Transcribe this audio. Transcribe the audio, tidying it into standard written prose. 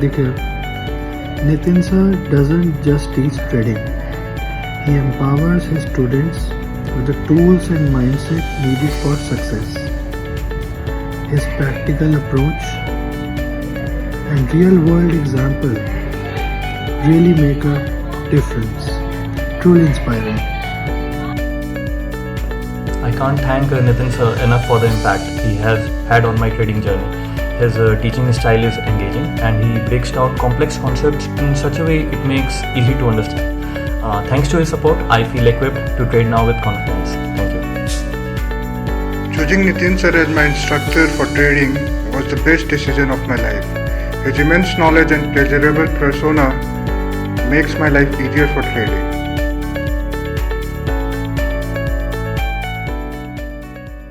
Ayurvedic here. Nitin sir doesn't just teach trading. He empowers his students with the tools and mindset needed for success. His practical approach and real-world example really make a difference. Truly inspiring. I can't thank Nitin sir enough for the impact he has had on my trading journey. His teaching style is engaging and he breaks down complex concepts in such a way it makes easy to understand. Thanks to his support, I feel equipped to trade now with confidence. Thank you. Choosing Nitin sir as my instructor for trading was the best decision of my life. His immense knowledge and pleasurable persona makes my life easier for trading.